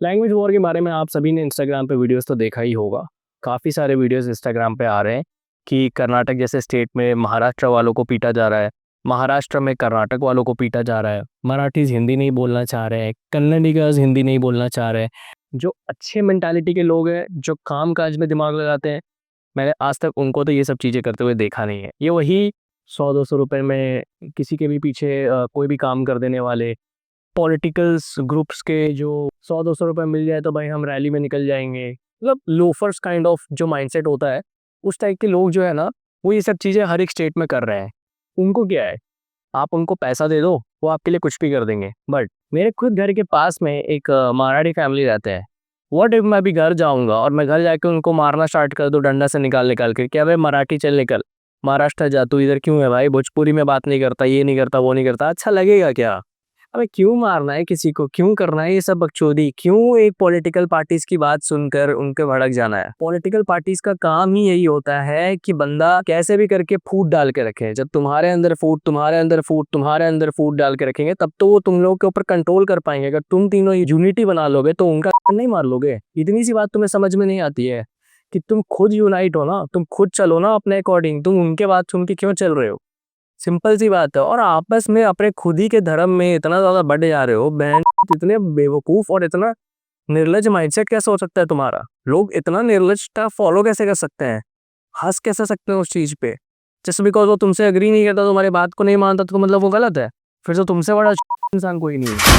Language war के बारे में आप सभी ने इंस्टाग्राम पे वीडियोस तो देखा ही होगा। काफ़ी सारे वीडियोस इंस्टाग्राम पे आ रहे हैं कि कर्नाटक जैसे स्टेट में महाराष्ट्र वालों को पीटा जा रहा है, महाराष्ट्र में कर्नाटक वालों को पीटा जा रहा है, मराठीज़ हिंदी नहीं बोलना चाह रहे हैं, कन्नडिगाज़ हिंदी नहीं बोलना चाह रहे हैं। जो अच्छे मेंटालिटी के लोग हैं, जो काम-काज में दिमाग लगाते हैं, मैंने आज तक उनको तो ये सब चीज़ें करते हुए देखा नहीं है। ये वही 100-200 रुपए में किसी के भी पीछे कोई भी काम कर देने वाले पॉलिटिकल्स ग्रुप्स के जो 100-200 रुपए मिल जाए तो भाई हम रैली में निकल जाएँगे। मतलब लोफर्स काइंड ऑफ जो माइंडसेट होता है, उस टाइप के लोग जो है ना, वो ये सब चीज़ें हर एक स्टेट में कर रहे हैं। उनको क्या है, आप उनको पैसा दे दो, वो आपके लिए कुछ भी कर देंगे। बट मेरे खुद घर के पास में एक मराठी फैमिली रहते हैं। व्हाट इफ मैं अभी घर जाऊँगा और मैं घर जाके उनको मारना स्टार्ट कर दूँ डंडा से निकाल-निकाल के, कि अबे मराठी चल निकल, महाराष्ट्र जा, तू इधर क्यों है भाई? भोजपुरी में बात नहीं करता, ये नहीं करता, वो नहीं करता। अच्छा लगेगा क्या? अबे क्यों मारना है किसी को? क्यों करना है ये सब बकचोदी? क्यों एक पॉलिटिकल पार्टीज़ की बात सुनकर उन पे भड़क जाना है? पॉलिटिकल पार्टीज़ का काम ही यही होता है कि बंदा कैसे भी करके फूट डाल के रखे। जब तुम्हारे अंदर फूट, तुम्हारे अंदर फूट, तुम्हारे अंदर फूट डाल के रखेंगे, तब तो वो तुम लोगों के ऊपर कंट्रोल कर पाएँगे। अगर तुम तीनों यूनिटी बना लोगे तो उनका नहीं मार लोगे। इतनी सी बात तुम्हें समझ में नहीं आती है कि तुम खुद यूनाइट हो ना, तुम खुद चलो ना अपने अकॉर्डिंग, तुम उनके बात सुन के क्यों चल रहे हो? सिंपल सी बात है। और आपस में अपने खुद ही के धर्म में इतना ज़्यादा बढ़ जा रहे हो, बहन इतने बेवकूफ़ और इतना निर्लज्ज माइंडसेट कैसे हो सकता है तुम्हारा? लोग इतना निर्लज्जता फॉलो कैसे कर सकते हैं? हँस कैसे सकते हैं उस चीज़ पे? जस्ट बिकॉज़ वो तुमसे एग्री नहीं करता, तुम्हारी बात को नहीं मानता तो मतलब वो गलत है? फिर तो तुमसे बड़ा इंसान कोई नहीं है।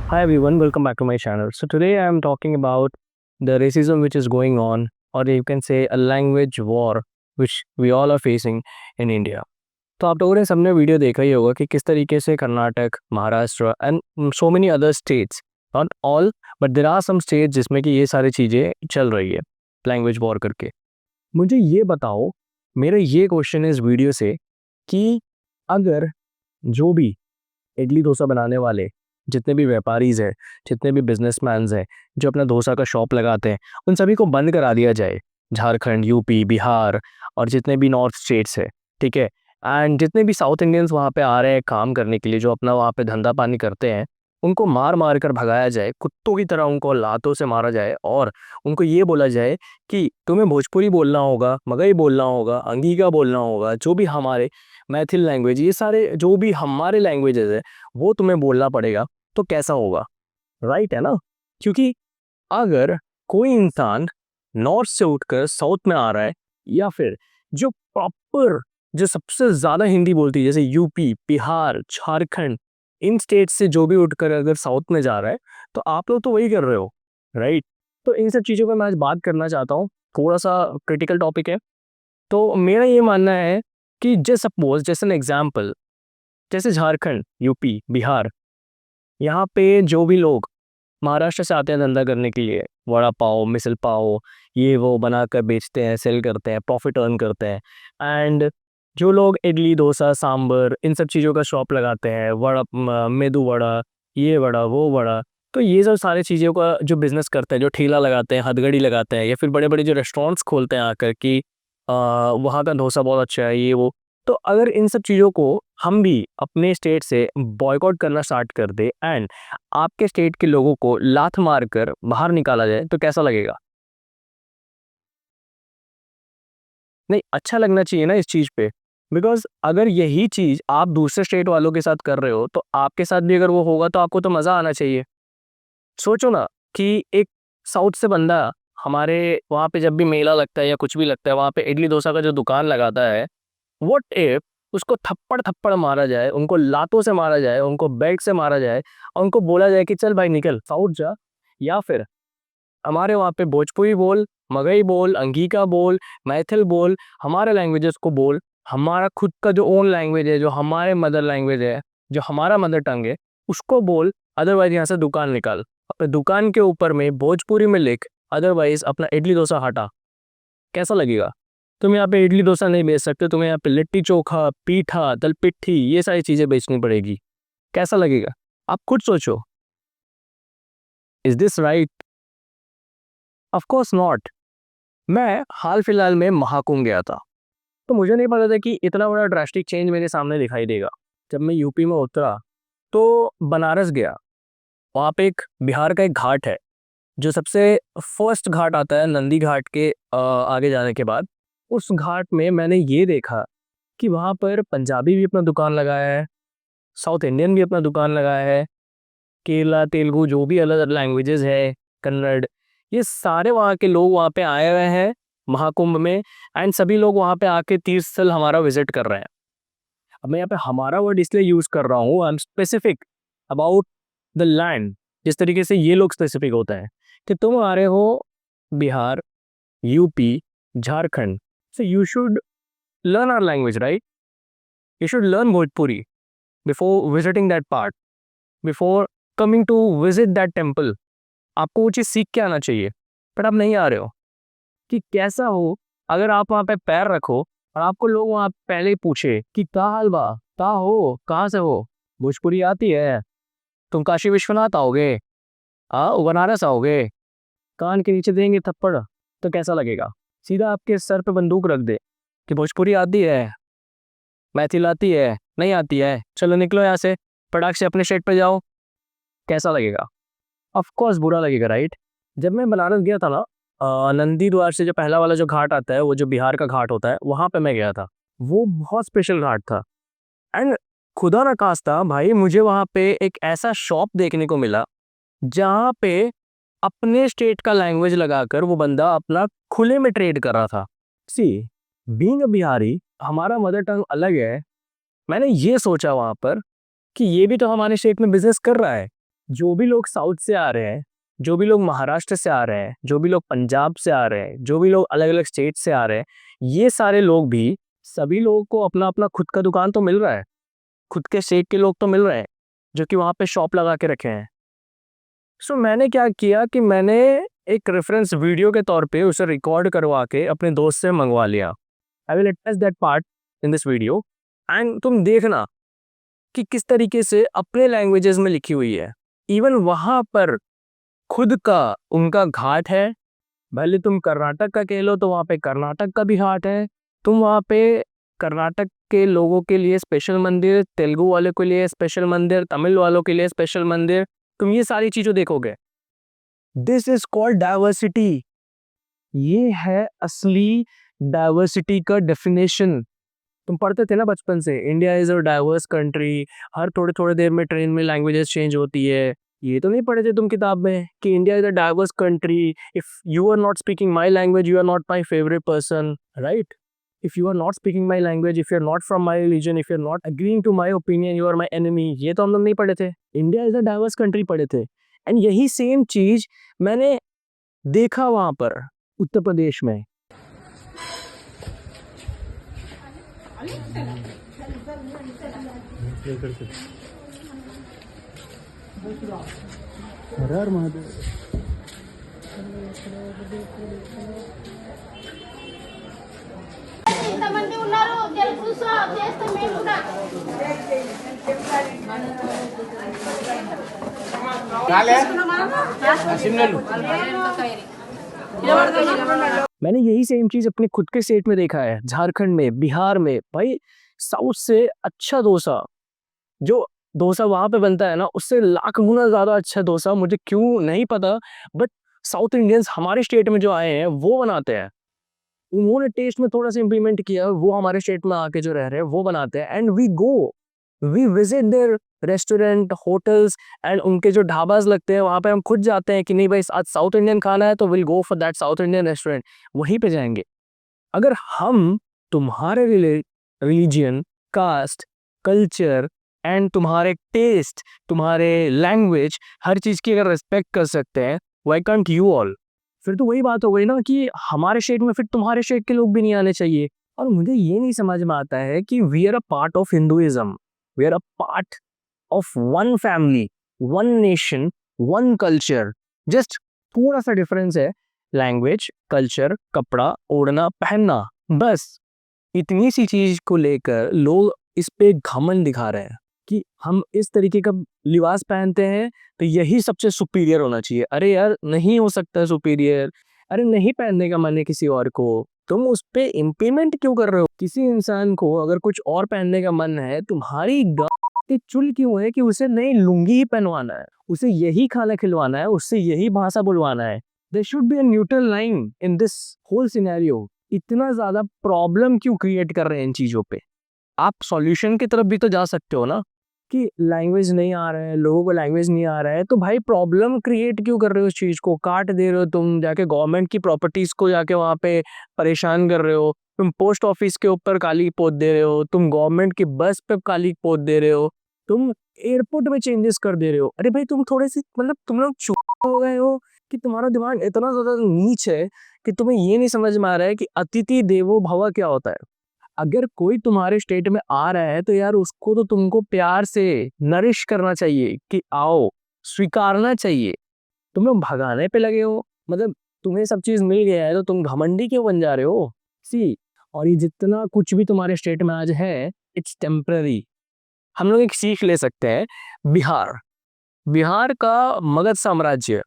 Hi everyone, welcome back to my channel. So today I am talking about the racism which is going on, or you can say a language war which we all are facing in India. तो आप लोगों ने सबने video देखा ही होगा कि किस तरीके से Karnataka, Maharashtra and so many other states, not all but there are some states जिसमें कि ये सारी चीज़ें चल रही है लैंग्वेज वॉर करके। मुझे ये बताओ, मेरा ये क्वेश्चन है इस वीडियो से कि अगर जो भी इडली डोसा बनाने वाले जितने भी व्यापारीज़ हैं, जितने भी बिजनेसमैन्स हैं, जो अपना डोसा का शॉप लगाते हैं, उन सभी को बंद करा दिया जाए। झारखंड, यूपी, बिहार और जितने भी नॉर्थ स्टेट्स हैं, ठीक है? एंड जितने भी साउथ इंडियंस वहाँ पे आ रहे हैं काम करने के लिए, जो अपना वहाँ पे धंधा पानी करते हैं, उनको मार-मार कर भगाया जाए, कुत्तों की तरह उनको लातों से मारा जाए और उनको ये बोला जाए कि तुम्हें भोजपुरी बोलना होगा, मगही बोलना होगा, अंगिका बोलना होगा, जो भी हमारे मैथिल लैंग्वेज, ये सारे जो भी हमारे लैंग्वेजेज़ हैं, वो तुम्हें बोलना पड़ेगा, तो कैसा होगा? राइट है ना? क्योंकि अगर कोई इंसान नॉर्थ से उठकर साउथ में आ रहा है या फिर जो प्रॉपर जो सबसे ज़्यादा हिंदी बोलती है जैसे यूपी, बिहार, झारखंड, इन स्टेट से जो भी उठकर अगर साउथ में जा रहा है, तो आप लोग तो वही कर रहे हो, राइट? तो इन सब चीज़ों पे मैं आज बात करना चाहता हूँ, थोड़ा-सा क्रिटिकल टॉपिक है। तो मेरा ये मानना है कि जस्ट सपोज़ जैसे एन एग्ज़ाम्पल, जैसे झारखंड, यूपी, बिहार, यहाँ पे जो भी लोग महाराष्ट्र से आते हैं धंधा करने के लिए, वड़ा पाव, मिसल पाव, ये वो बनाकर बेचते हैं, सेल करते हैं, प्रॉफ़िट अर्न करते हैं। एंड जो लोग इडली, डोसा, सांभर इन सब चीज़ों का शॉप लगाते हैं, मेदू वड़ा, ये वड़ा, वो वड़ा, तो ये सब सारी चीज़ों का जो बिज़नेस करते हैं, जो ठेला लगाते हैं, हथकड़ी लगाते हैं या फिर बड़े-बड़े जो रेस्टोरेंट्स खोलते हैं आकर कि वहाँ का डोसा बहुत अच्छा है, ये वो। तो अगर इन सब चीज़ों को हम भी अपने स्टेट से बॉयकॉट करना स्टार्ट कर दें एंड आपके स्टेट के लोगों को लात मारकर बाहर निकाला जाए तो कैसा लगेगा? नहीं, अच्छा लगना चाहिए ना इस चीज़ पे। बिकॉज़ अगर यही चीज़ आप दूसरे स्टेट वालों के साथ कर रहे हो, तो आपके साथ भी अगर वो होगा तो आपको तो मज़ा आना चाहिए। सोचो ना कि एक साउथ से बंदा हमारे वहाँ पे जब भी मेला लगता है या कुछ भी लगता है, वहाँ पे इडली डोसा का जो दुकान लगाता है, व्हाट इफ उसको थप्पड़-थप्पड़ मारा जाए, उनको लातों से मारा जाए, उनको बेल्ट से मारा जाए और उनको बोला जाए कि चल भाई निकल, साउथ जा, या फिर हमारे वहाँ पे भोजपुरी बोल, मगही बोल, अंगिका बोल, मैथिल बोल, हमारे लैंग्वेजेस को बोल, हमारा खुद का जो ओन लैंग्वेज है, जो हमारे मदर लैंग्वेज है, जो हमारा मदर टंग है, उसको बोल, अदरवाइज़ यहाँ से दुकान निकाल। अपने दुकान के ऊपर में भोजपुरी में लिख, अदरवाइज़ अपना इडली डोसा हटा। कैसा लगेगा? तुम यहाँ पे इडली डोसा नहीं बेच सकते, तुम्हें यहाँ पे लिट्टी चोखा, पीठा, दल-पिट्ठी ये सारी चीज़ें बेचनी पड़ेगी। कैसा लगेगा? आप खुद सोचो। Is this right? Of course not. मैं हाल-फिलहाल में महाकुंभ गया था, तो मुझे नहीं पता था कि इतना बड़ा ड्रास्टिक चेंज मेरे सामने दिखाई देगा। जब मैं यूपी में उतरा, तो बनारस गया, वहाँ पे एक बिहार का एक घाट है, जो सबसे फर्स्ट घाट आता है नंदी घाट के आगे जाने के बाद। उस घाट में मैंने ये देखा कि वहाँ पर पंजाबी भी अपना दुकान लगाया है, साउथ इंडियन भी अपना दुकान लगाया है, केरला, तेलुगु जो भी अलग अलग लैंग्वेजेस है, कन्नड़, ये सारे वहाँ के लोग वहाँ पे आए हुए हैं महाकुंभ में। एंड सभी लोग वहाँ पे आके तीर्थ स्थल हमारा विजिट कर रहे हैं। अब मैं यहाँ पे हमारा वर्ड इसलिए यूज कर रहा हूँ, I am specific about the land. जिस तरीके से ये लोग स्पेसिफिक होते हैं कि तुम आ रहे हो Bihar, UP, Jharkhand, so you should learn our language, right? You should learn Bhojpuri before visiting that part, before coming to visit that temple. आपको वो चीज़ सीख के आना चाहिए, बट आप नहीं आ रहे हो। कि कैसा हो अगर आप वहाँ पे पैर रखो और आपको लोग वहाँ पहले ही पूछे कि का हाल बा, का हो, कहाँ से हो, भोजपुरी आती है, तुम काशी विश्वनाथ आओगे, बनारस आओगे, कान के नीचे देंगे थप्पड़ तो कैसा लगेगा? सीधा आपके सर पे बंदूक रख दे कि भोजपुरी आती है, मैथिल आती है, नहीं आती है, चलो निकलो यहाँ से, फटाक से अपने स्टेट पे जाओ, कैसा लगेगा? ऑफ कोर्स बुरा लगेगा, राइट? जब मैं बनारस गया था ना, नंदी द्वार से जो पहला वाला जो घाट आता है, वो जो बिहार का घाट होता है, वहाँ पे मैं गया था। वो बहुत स्पेशल घाट था। एंड खुदा ना खास्ता भाई, मुझे वहाँ पे एक ऐसा शॉप देखने को मिला जहाँ पे अपने स्टेट का लैंग्वेज लगाकर वो बंदा अपना खुले में ट्रेड कर रहा था। सी बीइंग अ बिहारी, हमारा मदर टंग अलग है। मैंने ये सोचा वहाँ पर कि ये भी तो हमारे स्टेट में बिजनेस कर रहा है। जो भी लोग साउथ से आ रहे हैं, जो भी लोग महाराष्ट्र से आ रहे हैं, जो भी लोग पंजाब से आ रहे हैं, जो भी लोग अलग अलग स्टेट से आ रहे हैं, ये सारे लोग भी, सभी लोगों को अपना अपना खुद का दुकान तो मिल रहा है, खुद के स्टेट के लोग तो मिल रहे हैं जो कि वहाँ पे शॉप लगा के रखे हैं। सो मैंने क्या किया कि मैंने एक रेफरेंस वीडियो के तौर पे उसे रिकॉर्ड करवा के अपने दोस्त से मंगवा लिया। I will attach that part in this video and तुम देखना कि किस तरीके से अपने लैंग्वेजेस में लिखी हुई है। इवन वहाँ पर खुद का उनका घाट है। भले तुम कर्नाटक का कह लो तो वहाँ पे कर्नाटक का भी घाट है। तुम वहाँ पे कर्नाटक के लोगों के लिए स्पेशल मंदिर, तेलुगु वालों के लिए स्पेशल मंदिर, तमिल वालों के लिए स्पेशल मंदिर, तुम ये सारी चीज़ें देखोगे। This is called diversity. ये है असली डाइवर्सिटी का डेफिनेशन। तुम पढ़ते थे ना बचपन से, India is a diverse country, हर थोड़े थोड़े देर में ट्रेन में लैंग्वेजेस चेंज होती है। ये तो नहीं पढ़े थे तुम किताब में कि India is a diverse country, if you are not speaking my language you are not my favourite person, right? If you are not speaking my language, if you are not from my religion, if you are not agreeing to my opinion, you are my enemy. ये तो हम लोग नहीं पढ़े थे। India is a diverse country पढ़े थे। And यही सेम चीज मैंने देखा वहां पर उत्तर प्रदेश में। हर हर महादेव। ఇంతమంది ఉన్నారు తెలుసు చేస్తే మేము కూడా मैंने यही सेम चीज अपने खुद के स्टेट में देखा है, झारखंड में, बिहार में। भाई साउथ से अच्छा डोसा, जो डोसा वहां पे बनता है ना, उससे लाख गुना ज्यादा अच्छा डोसा, मुझे क्यों नहीं पता, बट साउथ इंडियंस हमारे स्टेट में जो आए हैं वो बनाते हैं। उन्होंने टेस्ट में थोड़ा सा इंप्लीमेंट किया, वो हमारे स्टेट में आके जो रह रहे हैं वो बनाते हैं। And we visit their restaurant, hotels, and उनके जो ढाबाज लगते हैं वहाँ पे हम खुद जाते हैं कि नहीं भाई आज साउथ इंडियन खाना है तो will go for that south Indian restaurant, वहीं पे जाएंगे। अगर हम तुम्हारे रिलीजियन, कास्ट, कल्चर एंड तुम्हारे टेस्ट, तुम्हारे लैंग्वेज, हर चीज़ की अगर रिस्पेक्ट कर सकते हैं, व्हाई कांट यू ऑल? फिर तो वही बात हो गई ना कि हमारे स्टेट में फिर तुम्हारे स्टेट के लोग भी नहीं आने चाहिए। और मुझे ये नहीं समझ में आता है कि we are a part of Hinduism, we are a part of one family, one nation, one culture. Just थोड़ा सा डिफरेंस है, लैंग्वेज, कल्चर, कपड़ा ओढ़ना पहनना, बस इतनी सी चीज को लेकर लोग इस पे घमंड दिखा रहे हैं कि हम इस तरीके का लिबास पहनते हैं तो यही सबसे सुपीरियर होना चाहिए। अरे यार नहीं हो सकता सुपीरियर। अरे नहीं पहनने का मन है किसी और को, तुम उस पे इम्प्लीमेंट क्यों कर रहे हो? किसी इंसान को अगर कुछ और पहनने का मन है, तुम्हारी इतनी चुल क्यों है कि उसे नई लुंगी ही पहनवाना है, उसे यही खाना खिलवाना है, उससे यही भाषा बुलवाना है। There should be a neutral line in this whole scenario. इतना ज़्यादा प्रॉब्लम क्यों क्रिएट कर रहे हैं इन चीज़ों पे? आप सॉल्यूशन की तरफ भी तो जा सकते हो ना, कि लैंग्वेज नहीं आ रहा है, लोगों को लैंग्वेज नहीं आ रहा है, तो भाई प्रॉब्लम क्रिएट क्यों कर रहे हो उस चीज़ को? काट दे रहे हो तुम, जाके गवर्नमेंट की प्रॉपर्टीज़ को जाके वहाँ पे परेशान कर रहे हो। तुम पोस्ट ऑफिस के ऊपर काली पोत दे रहे हो, तुम गवर्नमेंट की बस पे काली पोत दे रहे हो, तुम एयरपोर्ट में चेंजेस कर दे रहे हो। अरे भाई तुम थोड़े से मतलब तुम लोग चुप हो गए हो कि तुम्हारा दिमाग इतना ज़्यादा नीच है कि तुम्हें ये नहीं समझ में आ रहा है कि अतिथि देवो भव क्या होता है। अगर कोई तुम्हारे स्टेट में आ रहा है तो यार उसको तो तुमको प्यार से नरिश करना चाहिए कि आओ, स्वीकारना चाहिए। तुम लोग भगाने पे लगे हो, मतलब तुम्हें सब चीज मिल गया है तो तुम घमंडी क्यों बन जा रहे हो? सी, और ये जितना कुछ भी तुम्हारे स्टेट में आज है, इट्स टेम्पररी। हम लोग एक सीख ले सकते हैं। बिहार, बिहार का मगध साम्राज्य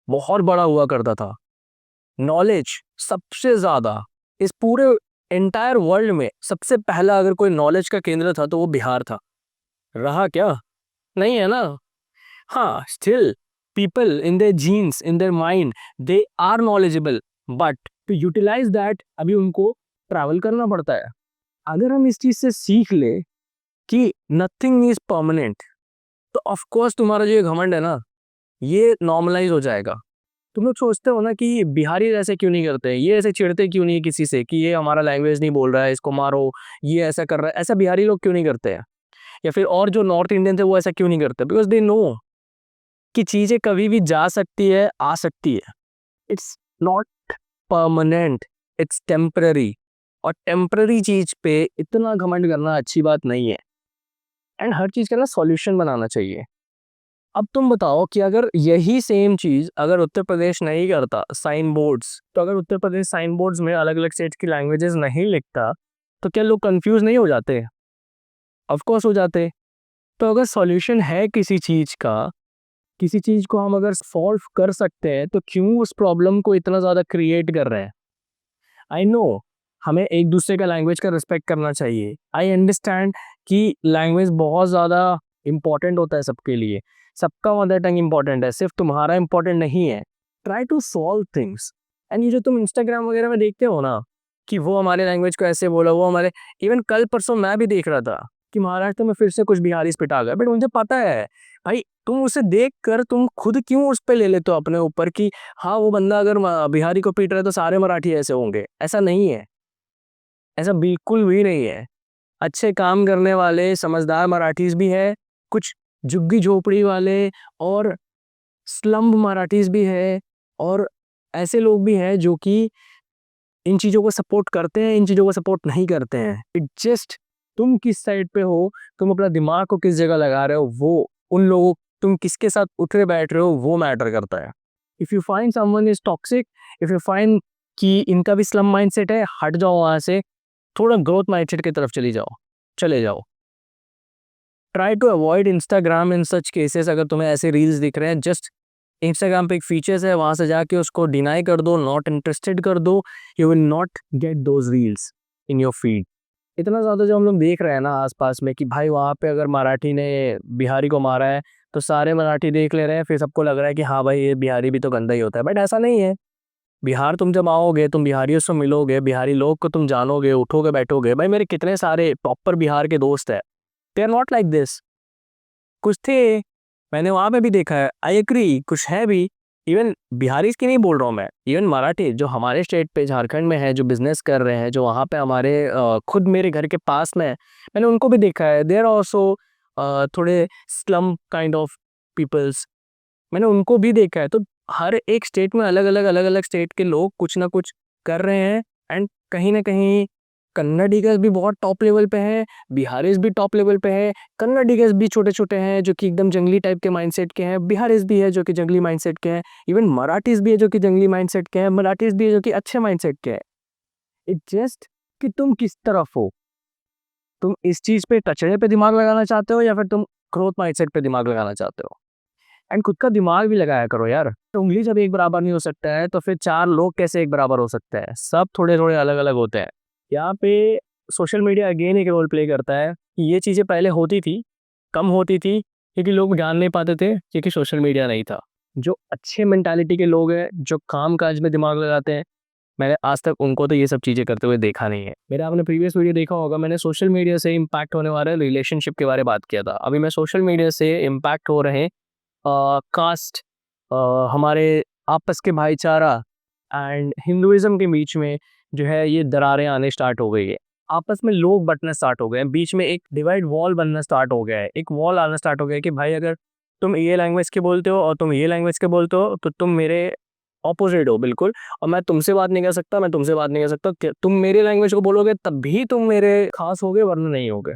बहुत बड़ा हुआ करता था। नॉलेज सबसे ज्यादा इस पूरे एंटायर वर्ल्ड में सबसे पहला अगर कोई नॉलेज का केंद्र था तो वो बिहार था। रहा क्या? नहीं है ना। हाँ, still people in their genes, in their mind, they are knowledgeable, but to utilize that अभी उनको ट्रैवल करना पड़ता है। अगर हम इस चीज से सीख ले कि नथिंग इज परमानेंट, तो ऑफ कोर्स तुम्हारा जो ये घमंड है ना, ये नॉर्मलाइज हो जाएगा। तुम लोग सोचते हो ना कि बिहारी ऐसे क्यों नहीं करते, ये ऐसे चिढ़ते क्यों नहीं है किसी से कि ये हमारा लैंग्वेज नहीं बोल रहा है, इसको मारो, ये ऐसा कर रहा है, ऐसा बिहारी लोग क्यों नहीं करते हैं? या फिर और जो नॉर्थ इंडियन थे वो ऐसा क्यों नहीं करते? बिकॉज दे नो कि चीजें कभी भी जा सकती है, आ सकती है। It's not permanent, it's temporary. और टेम्पररी चीज पे इतना घमंड करना अच्छी बात नहीं है। एंड हर चीज का ना सॉल्यूशन बनाना चाहिए। अब तुम बताओ कि अगर यही सेम चीज अगर उत्तर प्रदेश नहीं करता, साइन बोर्ड्स, तो अगर उत्तर प्रदेश साइन बोर्ड्स में अलग अलग स्टेट की लैंग्वेजेस नहीं लिखता, तो क्या लोग कंफ्यूज नहीं हो जाते? ऑफ कोर्स हो जाते। तो अगर सॉल्यूशन है किसी चीज का, किसी चीज को हम अगर सॉल्व कर सकते हैं, तो क्यों उस प्रॉब्लम को इतना ज्यादा क्रिएट कर रहे हैं? आई नो हमें एक दूसरे का लैंग्वेज का रिस्पेक्ट करना चाहिए। आई अंडरस्टैंड कि लैंग्वेज बहुत ज़्यादा इम्पॉर्टेंट होता है सबके लिए, सबका मदर टंग इम्पॉर्टेंट है, सिर्फ तुम्हारा इम्पॉर्टेंट नहीं है। Try to solve things. And ये जो तुम इंस्टाग्राम वगैरह में देखते हो ना कि वो हमारे लैंग्वेज को ऐसे बोला, वो हमारे, इवन कल परसों मैं भी देख रहा था कि महाराष्ट्र में फिर से कुछ बिहारी पिटा गया, बट मुझे पता है भाई, तुम उसे देख कर तुम खुद क्यों उस पर ले लेते हो अपने ऊपर कि हाँ वो बंदा अगर बिहारी को पीट रहा है तो सारे मराठी ऐसे होंगे। ऐसा नहीं है, ऐसा बिल्कुल भी नहीं है। अच्छे काम करने वाले समझदार मराठीज भी है, कुछ झुग्गी झोपड़ी वाले और स्लम्ब मराठीज भी है, और ऐसे लोग भी हैं जो कि इन चीज़ों को सपोर्ट करते हैं, इन चीज़ों को सपोर्ट नहीं करते हैं। इट जस्ट तुम किस साइड पे हो, तुम अपना दिमाग को किस जगह लगा रहे हो, वो उन लोगों, तुम किसके साथ उठे बैठ रहे हो, वो मैटर करता है। If you find someone is toxic, if you find कि इनका भी स्लम माइंडसेट है, हट जाओ वहां से, थोड़ा ग्रोथ माइंडसेट की तरफ चले जाओ। Try to avoid Instagram in such cases. अगर तुम्हें ऐसे रील्स दिख रहे हैं, जस्ट इंस्टाग्राम पे एक फीचर्स है, वहां से जाके उसको डिनाई कर दो, नॉट इंटरेस्टेड कर दो। You will not get those reels in your feed. इतना ज़्यादा जो हम लोग देख रहे हैं ना आसपास में कि भाई वहाँ पे अगर मराठी ने बिहारी को मारा है तो सारे मराठी देख ले रहे हैं, फिर सबको लग रहा है कि हाँ भाई ये बिहारी भी तो गंदा ही होता है, बट ऐसा नहीं है। बिहार तुम जब आओगे, तुम बिहारियों से मिलोगे, बिहारी लोग को तुम जानोगे, उठोगे बैठोगे, भाई मेरे कितने सारे प्रॉपर बिहार के दोस्त हैं, they are not like this. कुछ थे, मैंने वहाँ पे भी देखा है, आई एग्री, कुछ है भी। इवन बिहारी की नहीं बोल रहा हूँ मैं, इवन मराठी जो हमारे स्टेट पे झारखंड में है, जो बिजनेस कर रहे हैं, जो वहाँ पे हमारे खुद मेरे घर के पास में है, मैंने उनको भी देखा है। दे आर ऑल्सो थोड़े स्लम काइंड ऑफ पीपल्स, मैंने उनको भी देखा है। तो हर एक स्टेट में अलग अलग स्टेट के लोग कुछ ना कुछ कर रहे हैं। एंड कहीं ना कहीं कन्नडिगस भी बहुत टॉप लेवल पे है, बिहारीज भी टॉप लेवल पे है, कन्नडिगस भी छोटे छोटे हैं जो कि एकदम जंगली टाइप के माइंडसेट के हैं, बिहारीज भी है जो कि जंगली माइंडसेट के हैं, इवन मराठीज भी है जो कि जंगली माइंडसेट के हैं, मराठीज भी है जो कि अच्छे माइंडसेट के हैं। इट जस्ट कि तुम किस तरफ हो, तुम इस चीज पे टचड़े पे दिमाग लगाना चाहते हो या फिर तुम ग्रोथ माइंडसेट पे दिमाग लगाना चाहते हो। एंड खुद का दिमाग भी लगाया करो यार। तो उंगली जब एक बराबर नहीं हो सकता है तो फिर चार लोग कैसे एक बराबर हो सकते हैं? सब थोड़े थोड़े अलग अलग होते हैं। यहाँ पे सोशल मीडिया अगेन एक रोल प्ले करता है कि ये चीज़ें पहले होती थी, कम होती थी क्योंकि लोग जान नहीं पाते थे क्योंकि सोशल मीडिया नहीं था। जो अच्छे मेंटालिटी के लोग हैं, जो काम-काज में दिमाग लगाते हैं, मैंने आज तक उनको तो ये सब चीज़ें करते हुए देखा नहीं है। मेरा आपने प्रीवियस वीडियो देखा होगा, मैंने सोशल मीडिया से इम्पैक्ट होने वाले रिलेशनशिप के बारे में बात किया था। अभी मैं सोशल मीडिया से इम्पैक्ट हो रहे कास्ट, हमारे आपस के भाईचारा एंड हिंदुइज़्म के बीच में जो है ये दरारें आने स्टार्ट हो गई है। आपस में लोग बँटना स्टार्ट हो गए हैं, बीच में एक डिवाइड वॉल बनना स्टार्ट हो गया है। एक वॉल आना स्टार्ट हो गया है कि भाई अगर तुम ये लैंग्वेज के बोलते हो और तुम ये लैंग्वेज के बोलते हो, तो तुम मेरे ऑपोज़िट हो बिल्कुल, और मैं तुमसे बात नहीं कर सकता, मैं तुमसे बात नहीं कर सकता। तुम मेरे लैंग्वेज को बोलोगे तब भी तुम मेरे ख़ास होगे वरना नहीं होगे।